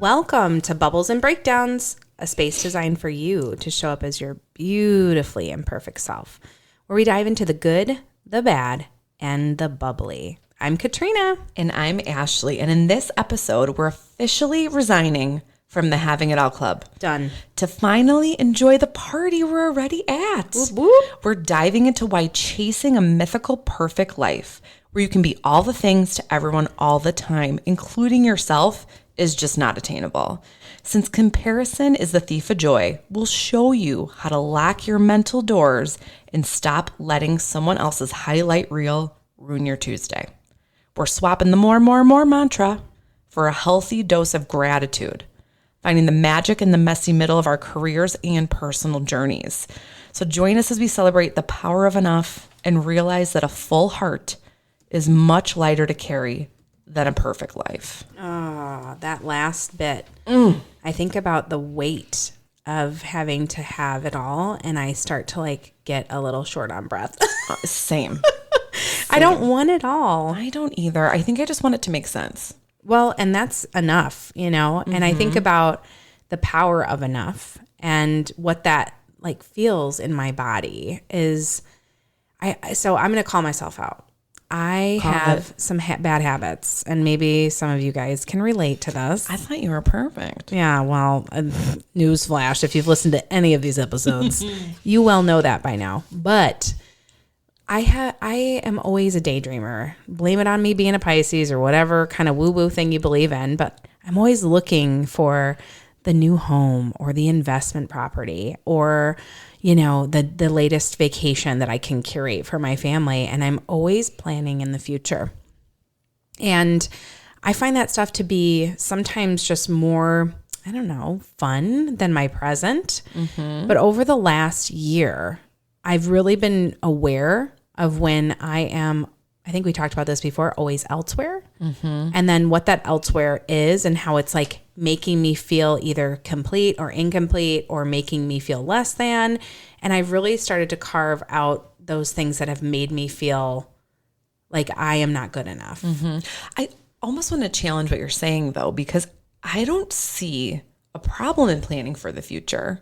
Welcome to Bubbles and Breakdowns, a space designed for you to show up as your beautifully imperfect self, where we dive into the good, the bad, and the bubbly. I'm Katrina. And I'm Ashley. And in this episode, we're officially resigning from the Having It All Club. Done. To finally enjoy the party we're already at. Whoop, whoop. We're diving into why chasing a mythical perfect life, where you can be all the things to everyone all the time, including yourself, is just not attainable. Since comparison is the thief of joy, we'll show you how to lock your mental doors and stop letting someone else's highlight reel ruin your Tuesday. We're swapping the more mantra for a healthy dose of gratitude, finding the magic in the messy middle of our careers and personal journeys. So join us as we celebrate the power of enough and realize that a full heart is much lighter to carry than a perfect life. Oh, that last bit. I think about the weight of having to have it all, and I start to get a little short on breath. Same. I don't want it all. I don't either. I think I just want it to make sense. Well, and that's enough, And I think about the power of enough and what that feels in my body is. So I'm going to call myself out. I have some bad habits, and maybe some of you guys can relate to this. I thought you were perfect. Yeah, well, newsflash, if you've listened to any of these episodes, you well know that by now. But I am always a daydreamer. Blame it on me being a Pisces or whatever kind of woo-woo thing you believe in, but I'm always looking for the new home or the investment property or the latest vacation that I can curate for my family. And I'm always planning in the future. And I find that stuff to be sometimes just more, fun than my present. Mm-hmm. But over the last year, I've really been aware of when I think we talked about this before, always elsewhere. Mm-hmm. And then what that elsewhere is and how it's making me feel either complete or incomplete or making me feel less than. And I've really started to carve out those things that have made me feel like I am not good enough. Mm-hmm. I almost want to challenge what you're saying, though, because I don't see a problem in planning for the future.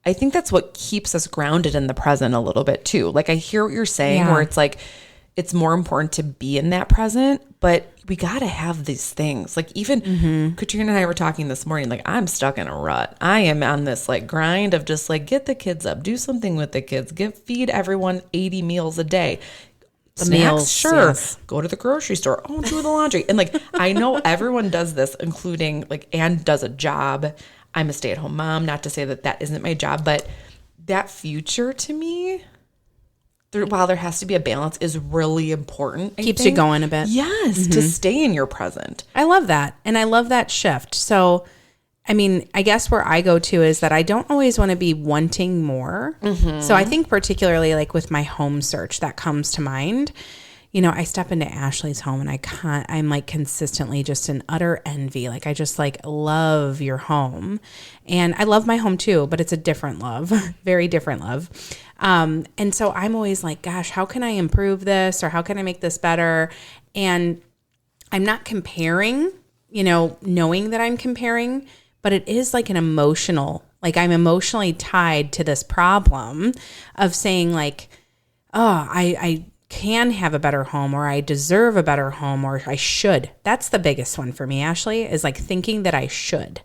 I think that's what keeps us grounded in the present a little bit, too. I hear what you're saying, where it's it's more important to be in that present, but we got to have these things. Even Katrina and I were talking this morning, I'm stuck in a rut. I am on this grind of just get the kids up, do something with the kids, feed everyone 80 meals a day. The Snacks, meals, sure. Yes. Go to the grocery store. Oh, do the laundry. And I know everyone does this, including and does a job. I'm a stay-at-home mom, not to say that isn't my job, but that future to me, while there has to be a balance, is really important. Keeps you going a bit. Yes, to stay in your present. I love that. And I love that shift. So, I guess where I go to is that I don't always want to be wanting more. Mm-hmm. So I think particularly with my home search, that comes to mind. I step into Ashley's home and I'm consistently just in utter envy. I just love your home. And I love my home too, but it's a different love, very different love. And so I'm always gosh, how can I improve this? Or how can I make this better? And I'm not comparing, knowing that I'm comparing, but it is an emotional, I'm emotionally tied to this problem of saying I can have a better home, or I deserve a better home, or I should. That's the biggest one for me, Ashley, is thinking that I should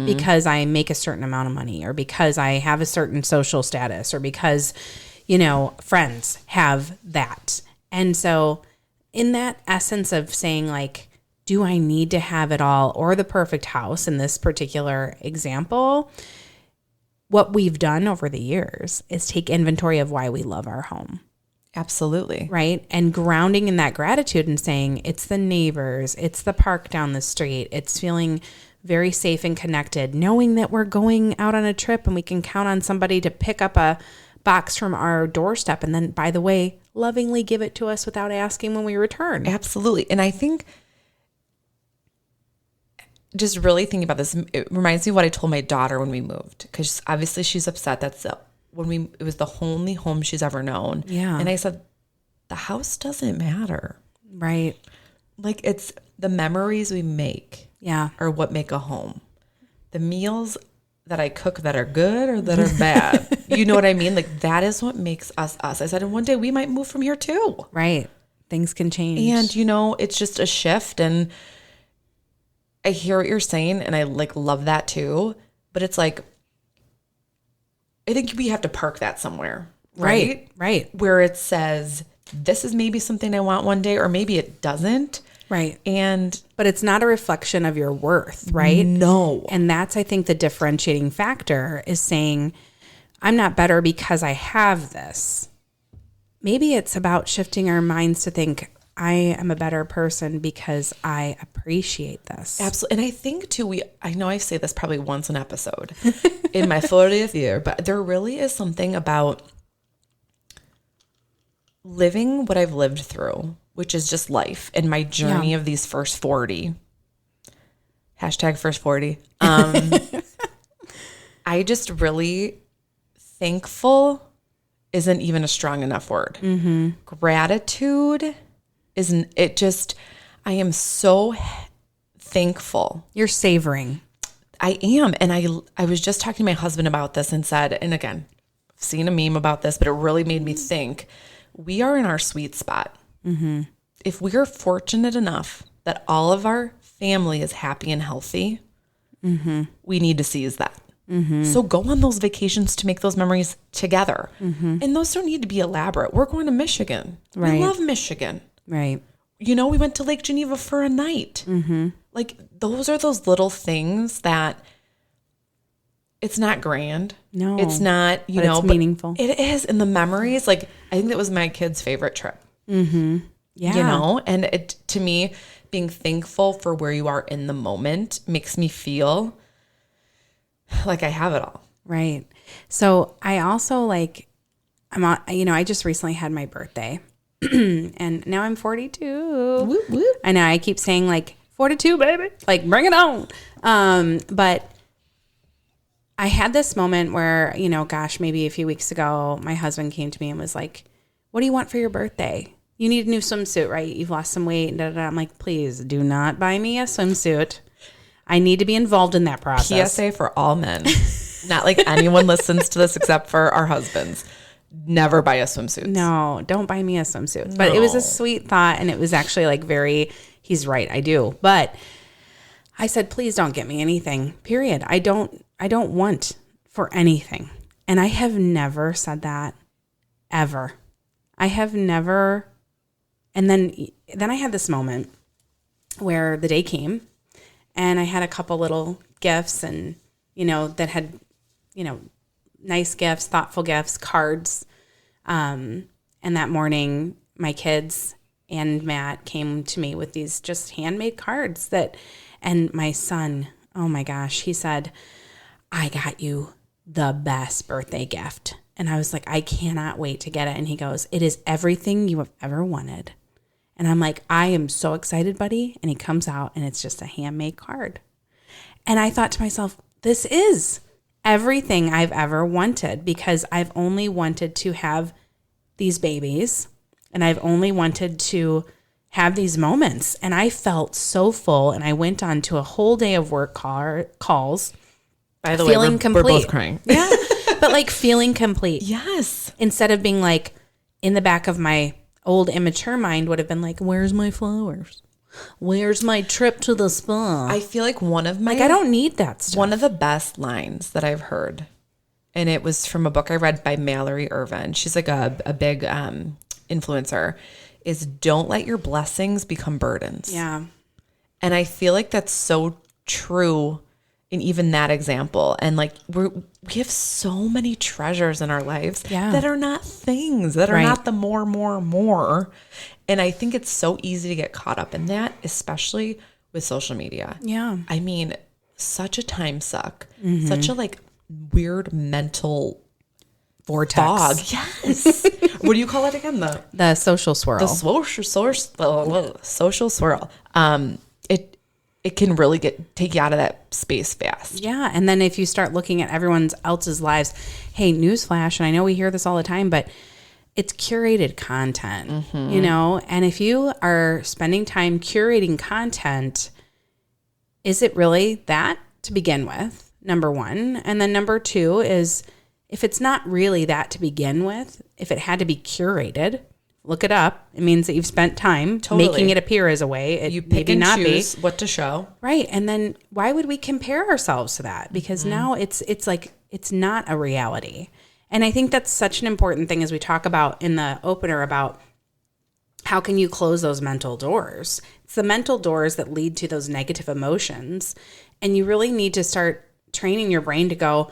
because I make a certain amount of money, or because I have a certain social status, or because, friends have that. And so in that essence of saying do I need to have it all or the perfect house in this particular example, what we've done over the years is take inventory of why we love our home. Absolutely. Right. And grounding in that gratitude and saying it's the neighbors, it's the park down the street, it's feeling very safe and connected, knowing that we're going out on a trip and we can count on somebody to pick up a box from our doorstep. And then, by the way, lovingly give it to us without asking when we return. Absolutely. And I think just really thinking about this, it reminds me of what I told my daughter when we moved, because obviously she's upset. It was the only home she's ever known. Yeah. And I said, the house doesn't matter. Right. It's the memories we make Yeah. are what make a home. the meals that I cook that are good or that are bad. You know what I mean? Like, that is what makes us us. I said, and one day we might move from here too. Right. Things can change. And, you know, it's just a shift. And I hear what you're saying, and I like love that too. But it's like, I think we have to park that somewhere. Right? Right. Where it says, this is maybe something I want one day, or maybe it doesn't. Right. But it's not a reflection of your worth, right? No. And that's, I think, the differentiating factor is saying, I'm not better because I have this. Maybe it's about shifting our minds to think, I am a better person because I appreciate this. Absolutely. And I think too, I know I say this probably once an episode in my 40th year, but there really is something about living what I've lived through, which is just life and my journey of these first 40. Hashtag first 40. I just really thankful isn't even a strong enough word. Mm-hmm. Gratitude isn't it just, I am so thankful. You're savoring. I am. And I was just talking to my husband about this and said, and again, I've seen a meme about this, but it really made me think, we are in our sweet spot. Mm-hmm. If we are fortunate enough that all of our family is happy and healthy, we need to seize that. Mm-hmm. So go on those vacations to make those memories together. Mm-hmm. And those don't need to be elaborate. We're going to Michigan. Right. We love Michigan. Right. You know, we went to Lake Geneva for a night. Mm-hmm. Like, those are those little things that it's not grand. No. It's not, you know. It's meaningful. It is. And the memories, like, I think that was my kid's favorite trip. Mm-hmm. Yeah. You know? And it, to me, being thankful for where you are in the moment makes me feel like I have it all. Right. So I also I just recently had my birthday and now I'm 42. Whoop, whoop. I know I keep saying like 42, baby, like bring it on. But I had this moment where, you know, gosh, maybe a few weeks ago, my husband came to me and was like, what do you want for your birthday? You need a new swimsuit, right? You've lost some weight. I'm like, please do not buy me a swimsuit. I need to be involved in that process. PSA for all men. Not like anyone listens to this except for our husbands. Never buy a swimsuit. No, don't buy me a swimsuit. No. But it was a sweet thought, and it was actually like he's right, I do. But I said, please don't get me anything, period. I don't want for anything. And I have never said that, ever. I have never. And then I had this moment where the day came, and I had a couple little gifts and, you know, that had, you know, nice gifts, thoughtful gifts, cards. And that morning, my kids and Matt came to me with these just handmade cards and my son, oh my gosh, he said, I got you the best birthday gift. And I was like, I cannot wait to get it. And he goes, it is everything you have ever wanted. And I'm like, I am so excited, buddy. And he comes out and it's just a handmade card. And I thought to myself, this is everything I've ever wanted, because I've only wanted to have these babies and I've only wanted to have these moments. And I felt so full, and I went on to a whole day of work calls. By the way, we're both crying. Yeah. But like feeling complete. Yes. Instead of being like, in the back of my old immature mind would have been like, where's my flowers? Where's my trip to the spa? I feel like I don't need that stuff. One of the best lines that I've heard, and it was from a book I read by Mallory Irvin. She's like a big influencer, is don't let your blessings become burdens. Yeah. And I feel like that's so true in even that example. And like we have so many treasures in our lives that are not things, that are not the more. And I think it's so easy to get caught up in that, especially with social media. Yeah. I mean, such a time suck, such a like weird mental vortex. Fog. Yes. What do you call it again? The social swirl. The social swirl. It can really take you out of that space fast. Yeah. And then if you start looking at everyone else's lives, hey, newsflash, and I know we hear this all the time, but it's curated content, you know? And if you are spending time curating content, is it really that to begin with? number one. And then number two is if it's not really that to begin with, if it had to be curated, look it up. It means that you've spent time making it appear as a way. It You pick maybe and not choose be. what to show. Right. And then why would we compare ourselves to that? Because now it's like it's not a reality. And I think that's such an important thing as we talk about in the opener about how can you close those mental doors? It's the mental doors that lead to those negative emotions. And you really need to start training your brain to go,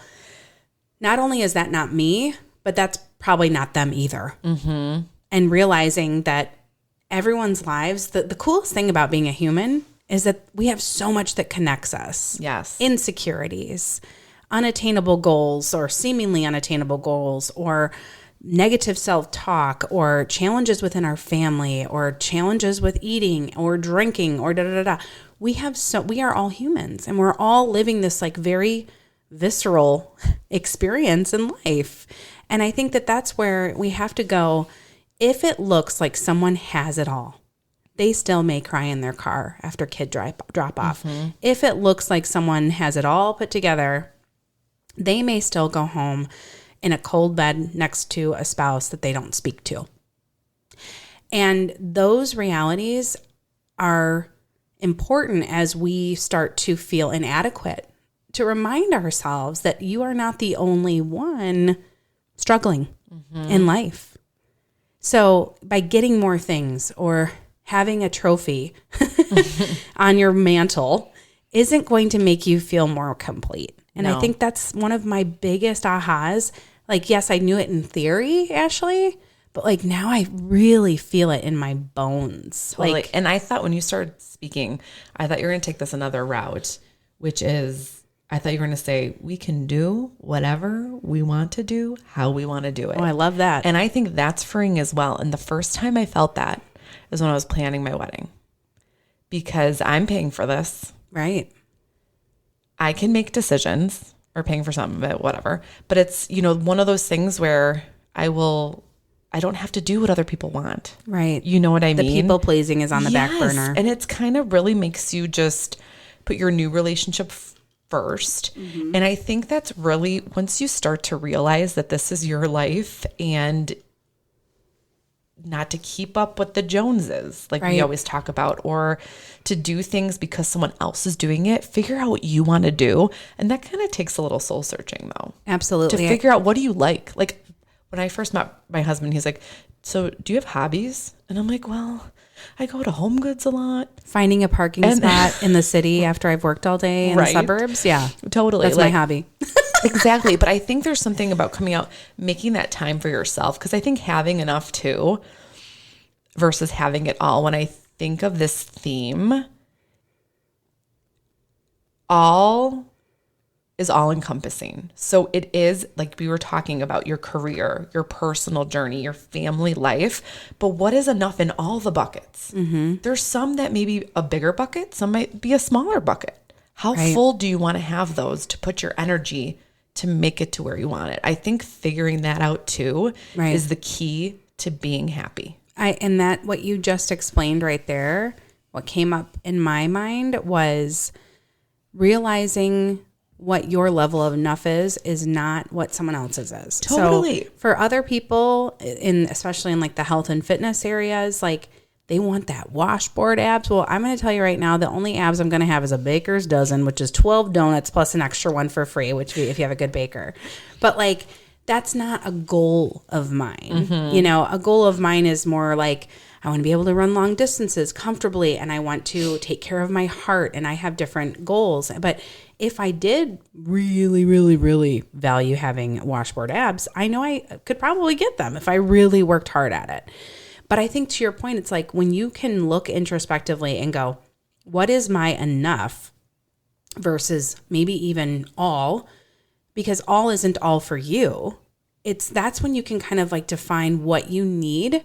not only is that not me, but that's probably not them either. Mm-hmm. And realizing that everyone's lives, the coolest thing about being a human is that we have so much that connects us. Yes. Insecurities, unattainable goals or seemingly unattainable goals, or negative self-talk, or challenges within our family, or challenges with eating or drinking, or da-da-da-da. We are all humans, and we're all living this like very visceral experience in life. And I think that that's where we have to go. If it looks like someone has it all, they still may cry in their car after kid drop off. Mm-hmm. If it looks like someone has it all put together, they may still go home in a cold bed next to a spouse that they don't speak to. And those realities are important as we start to feel inadequate, to remind ourselves that you are not the only one struggling in life. So by getting more things or having a trophy on your mantle isn't going to make you feel more complete. And I think that's one of my biggest ahas. Like, yes, I knew it in theory, Ashley, but like now I really feel it in my bones. Totally. Like, and I thought when you started speaking, I thought you were going to take this another route, which is, I thought you were going to say, we can do whatever we want to do, how we want to do it. oh, I love that. And I think that's freeing as well. And the first time I felt that is when I was planning my wedding, because I'm paying for this. Right. I can make decisions, or paying for some of it, whatever. But it's, one of those things where I don't have to do what other people want. Right. You know what I The mean? people pleasing is on the back burner. And it's kind of really makes you just put your new relationship first. Mm-hmm. And I think that's really, once you start to realize that this is your life and not to keep up with the Joneses, like we always talk about, or to do things because someone else is doing it, figure out what you want to do. And that kind of takes a little soul searching though. Absolutely. To figure out what do you like. Like when I first met my husband, he's like, so do you have hobbies? And I'm like, well, I go to Home Goods a lot. Finding a parking spot in the city after I've worked all day in the suburbs. Yeah, totally. That's my hobby. Exactly. But I think there's something about coming out, making that time for yourself. Because I think having enough too versus having it all. When I think of this theme, all is all encompassing. So it is like we were talking about your career, your personal journey, your family life. But what is enough in all the buckets? Mm-hmm. There's some that may be a bigger bucket. Some might be a smaller bucket. How full do you want to have those to put your energy to make it to where you want it? I think figuring that out too is the key to being happy. And that what you just explained right there, what came up in my mind was realizing what your level of enough is not what someone else's is. Totally. So for other people, especially in like the health and fitness areas, like they want that washboard abs. Well, I'm going to tell you right now, the only abs I'm going to have is a baker's dozen, which is 12 donuts plus an extra one for free, which if you have a good baker. But like, that's not a goal of mine. Mm-hmm. A goal of mine is more like, I want to be able to run long distances comfortably, and I want to take care of my heart, and I have different goals. But if I did really, really, really value having washboard abs, I know I could probably get them if I really worked hard at it. But I think to your point, it's like when you can look introspectively and go, what is my enough versus maybe even all, because all isn't all for you. That's when you can kind of like define what you need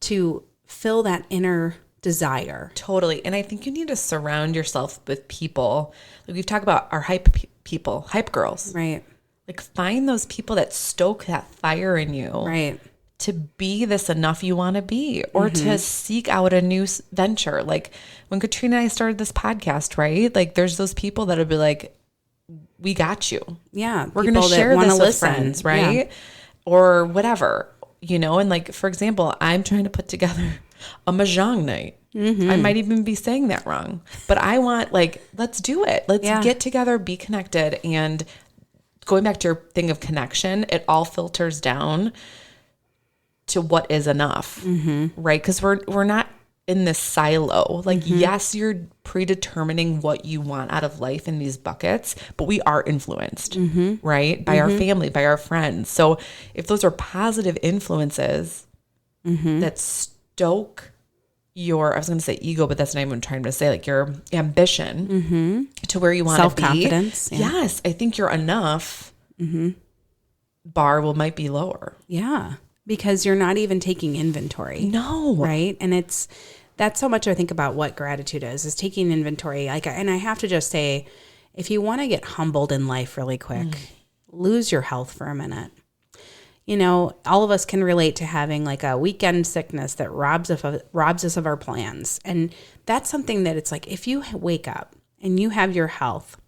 to fill that inner desire. Totally. And I think you need to surround yourself with people. Like we've talked about our hype people, hype girls. Right. Like find those people that stoke that fire in you. Right. To be this enough you want to be, or to seek out a new venture. Like when Katrina and I started this podcast, right? Like there's those people that would be like, we got you. Yeah. We're going to share this with friends, right? Yeah. Or whatever, and like, for example, I'm trying to put together a mahjong night. I might even be saying that wrong, but I want, like, let's do it. Let's get together, be connected. And going back to your thing of connection, it all filters down to what is enough, right? Because we're not in this silo. Like, yes, you're predetermining what you want out of life in these buckets, but we are influenced, right? By our family, by our friends. So if those are positive influences that stoke your, I was going to say ego, but that's not even what I'm trying to say, like your ambition to where you want to be. Self-confidence. Yeah. Yes, I think you're enough. Bar might be lower. Yeah. Because you're not even taking inventory. No. Right. And that's so much I think about what gratitude is taking inventory. And I have to just say, if you want to get humbled in life really quick, lose your health for a minute. All of us can relate to having like a weekend sickness that robs us of our plans. And that's something that it's like, if you wake up and you have your health,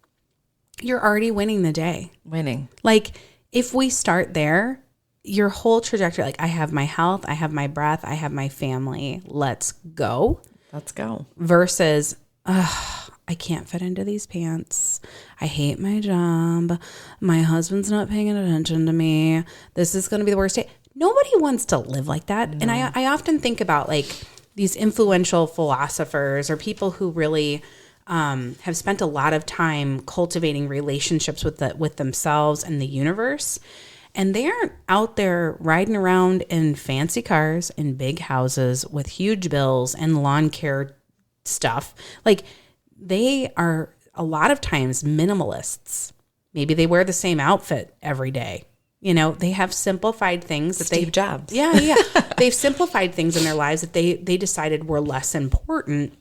you're already winning the day. Winning. Like, if we start there, your whole trajectory, like, I have my health, I have my breath, I have my family, let's go. Let's go. Versus, I can't fit into these pants. I hate my job. My husband's not paying attention to me. This is going to be the worst day. Nobody wants to live like that. No. And I often think about like these influential philosophers or people who really have spent a lot of time cultivating relationships with themselves and the universe. And they aren't out there riding around in fancy cars and big houses with huge bills and lawn care stuff. Like, they are a lot of times minimalists. Maybe they wear the same outfit every day. They have simplified things that Steve Jobs. Yeah. They've simplified things in their lives that they decided were less important,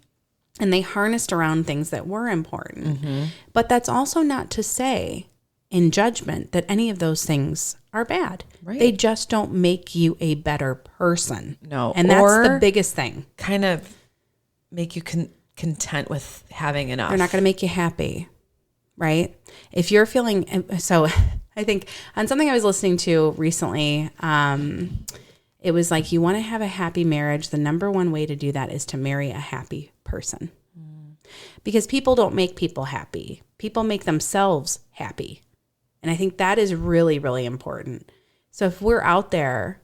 and they harnessed around things that were important. But that's also not to say, in judgment, that any of those things are bad. Right. They just don't make you a better person. No. And that's the biggest thing. Kind of make you content with having enough. They're not going to make you happy, right? If you're feeling, so I think on something I was listening to recently, it was like, you want to have a happy marriage. The number one way to do that is to marry a happy person. Because people don't make people happy. People make themselves happy. And I think that is really, really important. So if we're out there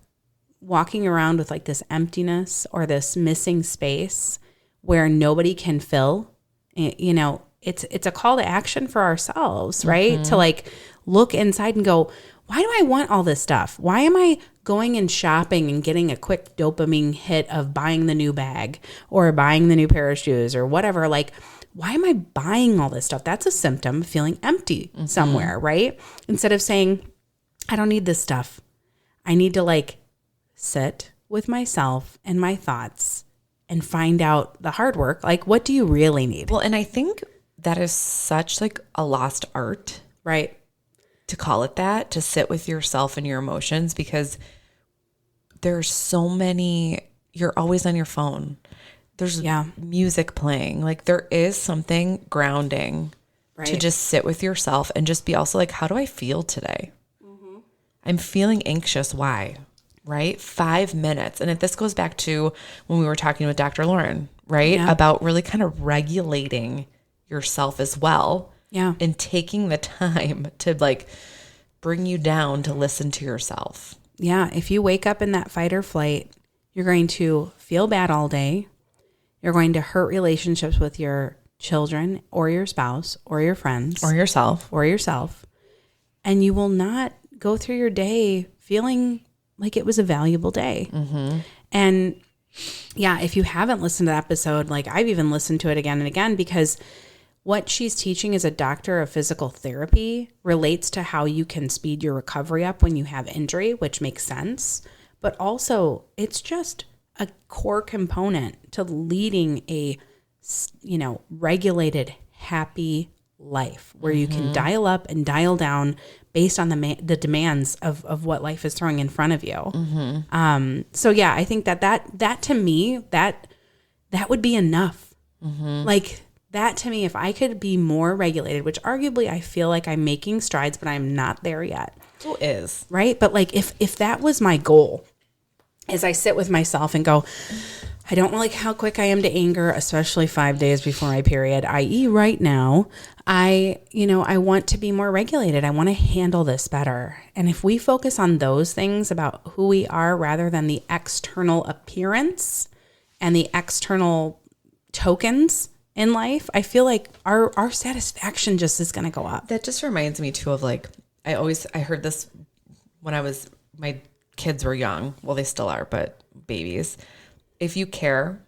walking around with like this emptiness or this missing space where nobody can fill, it's a call to action for ourselves, right? To like look inside and go, why do I want all this stuff? Why am I going and shopping and getting a quick dopamine hit of buying the new bag or buying the new pair of shoes or whatever? Like, why am I buying all this stuff? That's a symptom of feeling empty somewhere, right? Instead of saying, I don't need this stuff. I need to like sit with myself and my thoughts and find out the hard work. Like, what do you really need? Well, and I think that is such like a lost art, right? To call it that, to sit with yourself and your emotions, because there's so many, you're always on your phone. There's music playing. Like, there is something grounding to just sit with yourself and just be also like, how do I feel today? I'm feeling anxious. Why? Right? 5 minutes. And if this goes back to when we were talking with Dr. Lauren, right? Yeah. About really kind of regulating yourself as well. Yeah. And taking the time to like bring you down to listen to yourself. Yeah. If you wake up in that fight or flight, you're going to feel bad all day. You're going to hurt relationships with your children or your spouse or your friends. Or yourself. And you will not go through your day feeling like it was a valuable day. And yeah, if you haven't listened to that episode, like I've even listened to it again and again, because what she's teaching as a doctor of physical therapy relates to how you can speed your recovery up when you have injury, which makes sense. But also, it's just a core component to leading a, regulated, happy life where you can dial up and dial down based on the demands of what life is throwing in front of you. So yeah, I think that to me, that would be enough. Like, that to me, if I could be more regulated, which arguably I feel like I'm making strides, but I'm not there yet. Who is? Right? But like if that was my goal, as I sit with myself and go, I don't like how quick I am to anger, especially 5 days before my period, i.e. right now. I want to be more regulated. I want to handle this better. And if we focus on those things about who we are rather than the external appearance and the external tokens in life, I feel like our satisfaction just is going to go up. That just reminds me too of like, I heard this when my kids were young. Well, they still are, but babies. If you care,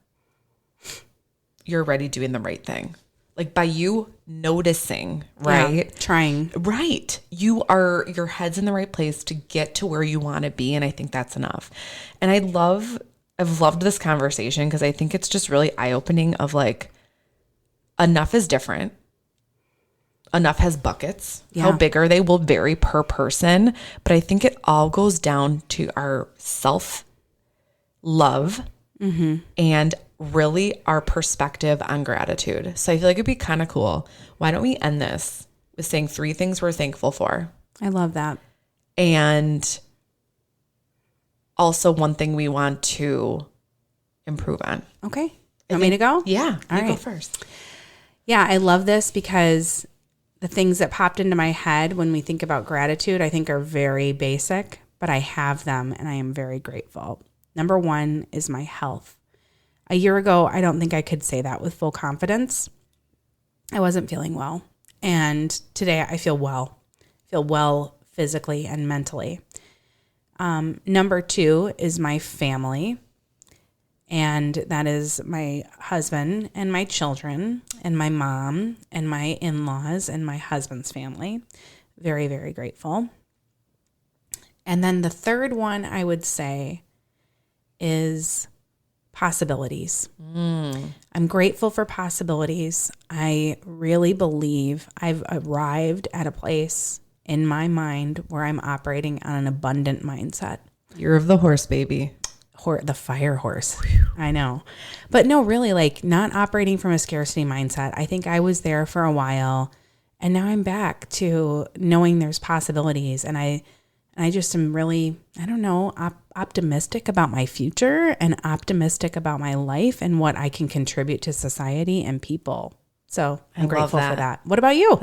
you're already doing the right thing. Like by you noticing, right? Yeah, trying. Right. Your head's in the right place to get to where you want to be. And I think that's enough. And I've loved this conversation because I think it's just really eye-opening of like, enough is different. Enough has buckets. Yeah. How big are they will vary per person. But I think it all goes down to our self-love and really our perspective on gratitude. So I feel like it'd be kind of cool. Why don't we end this with saying 3 things we're thankful for? I love that. And also one thing we want to improve on. Okay. Want me to go? Yeah. All you right. go first. Yeah, I love this because the things that popped into my head when we think about gratitude, I think are very basic, but I have them and I am very grateful. Number 1 is my health. A year ago, I don't think I could say that with full confidence. I wasn't feeling well. And today I feel well. Physically and mentally. Number 2 is my family. And that is my husband and my children and my mom and my in-laws and my husband's family. Very, very grateful. And then the third one I would say is possibilities. I'm grateful for possibilities. I really believe I've arrived at a place in my mind where I'm operating on an abundant mindset. Year of the horse, baby. The fire horse. I know. But no, really, like not operating from a scarcity mindset. I think I was there for a while and now I'm back to knowing there's possibilities. And I just am really, I don't know, optimistic about my future and optimistic about my life and what I can contribute to society and people. So I'm grateful for that. What about you?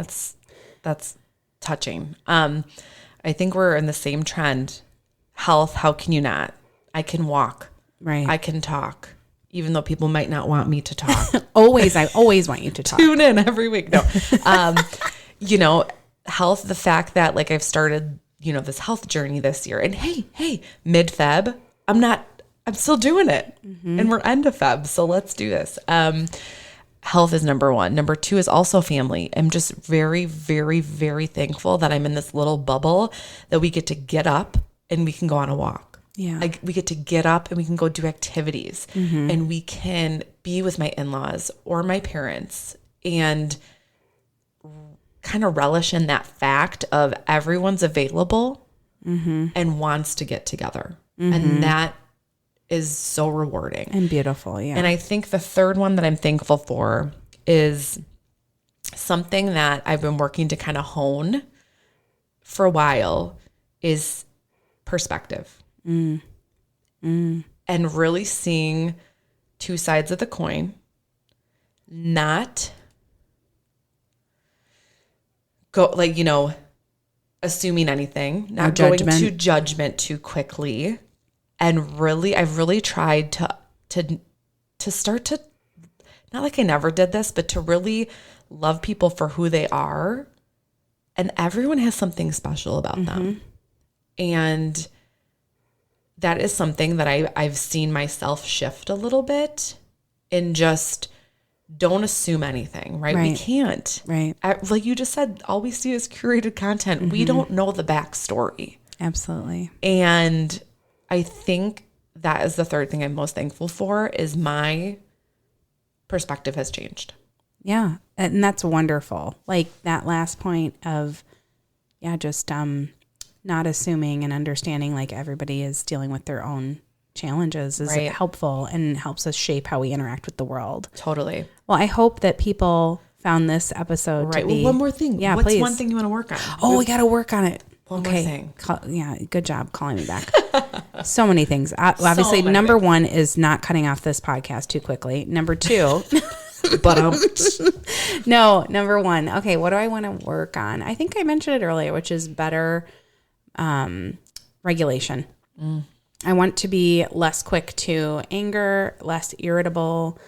That's touching. I think we're in the same trend. Health, how can you not? I can walk. Right. I can talk, even though people might not want me to talk. I always want you to talk. Tune in every week. No, health, the fact that like I've started, this health journey this year and hey, mid-Feb, I'm still doing it and we're end of Feb. So let's do this. Health is number 1. Number 2 is also family. I'm just very, very, very thankful that I'm in this little bubble that we get to get up and we can go on a walk. Yeah. Like we get to get up and we can go do activities and we can be with my in-laws or my parents and kind of relish in that fact of everyone's available and wants to get together. And that is so rewarding. And beautiful, yeah. And I think the third one that I'm thankful for is something that I've been working to kind of hone for a while is perspective. And really seeing 2 sides of the coin, not go assuming anything, not going to judgment too quickly. And really, I've really tried to start to, not like I never did this, but to really love people for who they are. And everyone has something special about them. And that is something that I've seen myself shift a little bit in just don't assume anything, right? We can't. Right. Like you just said, all we see is curated content. We don't know the backstory. Absolutely. And I think that is the third thing I'm most thankful for is my perspective has changed. Yeah. And that's wonderful. Like that last point of, just not assuming and understanding like everybody is dealing with their own challenges is Right. helpful and helps us shape how we interact with the world. Totally. Well, I hope that people found this episode to Right. be. Well, one more thing. Yeah, What's please. one thing you want to work on? Oh, we got to work on it. One more thing. Yeah, good job calling me back. So many things. Obviously, many number things. one is not cutting off this podcast too quickly. Number two, no, number one. Okay, what do I want to work on? I think I mentioned it earlier, which is better regulation. I want to be less quick to anger, less irritable.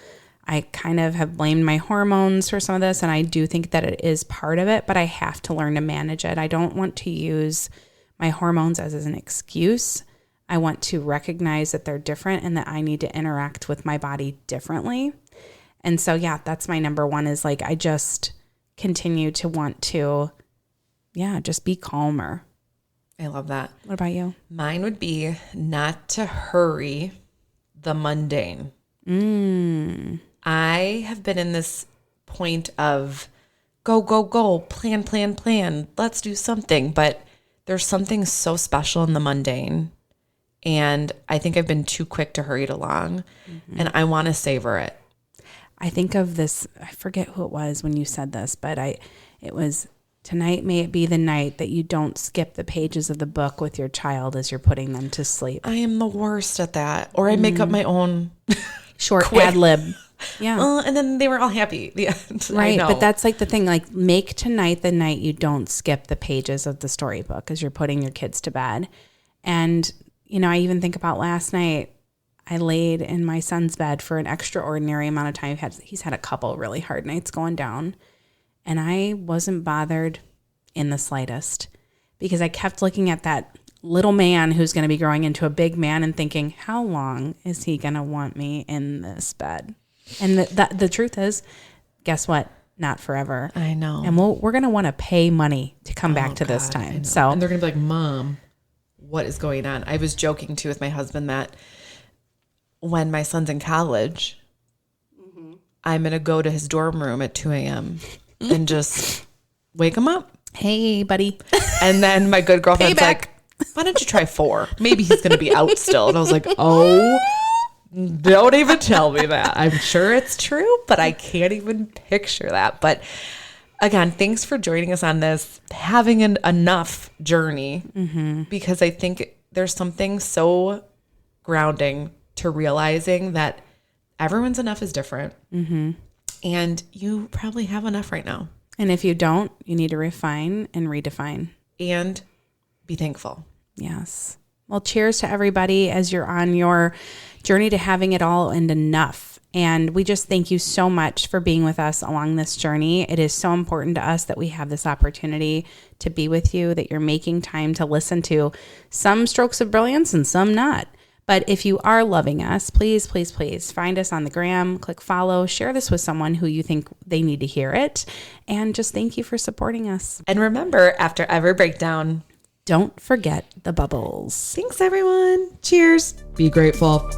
I kind of have blamed my hormones for some of this, and I do think that it is part of it, but I have to learn to manage it. I don't want to use my hormones as an excuse. I want to recognize that they're different and that I need to interact with my body differently. And so, yeah, that's my number one is like, I just continue to want to, just be calmer. I love that. What about you? Mine would be not to hurry the mundane. I have been in this point of go, go, go, plan, plan, plan. Let's do something. But there's something so special in the mundane. And I think I've been too quick to hurry it along. And I want to savor it. I think of this, I forget who it was when you said this, but it was, tonight may it be the night that you don't skip the pages of the book with your child as you're putting them to sleep. I am the worst at that. Or I make up my own Short ad lib. Yeah. and then they were all happy at the end. Right. I know. But that's like the thing, like make tonight the night you don't skip the pages of the storybook as you're putting your kids to bed. And, I even think about last night, I laid in my son's bed for an extraordinary amount of time. He's had a couple really hard nights going down. And I wasn't bothered in the slightest because I kept looking at that little man who's going to be growing into a big man and thinking, how long is he going to want me in this bed? And the truth is, guess what? Not forever. I know. And we're going to want to pay money to come back to this time. So, and they're going to be like, Mom, what is going on? I was joking too with my husband that when my son's in college, I'm going to go to his dorm room at 2 a.m. and just wake him up. hey, buddy. And then my good girlfriend's Payback. like, why don't you try 4? Maybe he's going to be out still. And I was like, oh, don't even tell me that. I'm sure it's true, but I can't even picture that. But again, thanks for joining us on this having an enough journey, because I think there's something so grounding to realizing that everyone's enough is different. And you probably have enough right now. And if you don't, you need to refine and redefine. And be thankful. Yes. Well, cheers to everybody as you're on your journey to having it all and enough. And we just thank you so much for being with us along this journey. It is so important to us that we have this opportunity to be with you, that you're making time to listen to some strokes of brilliance and some not. But if you are loving us, please, please, please find us on the gram, click follow, share this with someone who you think they need to hear it. And just thank you for supporting us. And remember, after every breakdown, Don't forget the bubbles. thanks everyone. Cheers. Be grateful.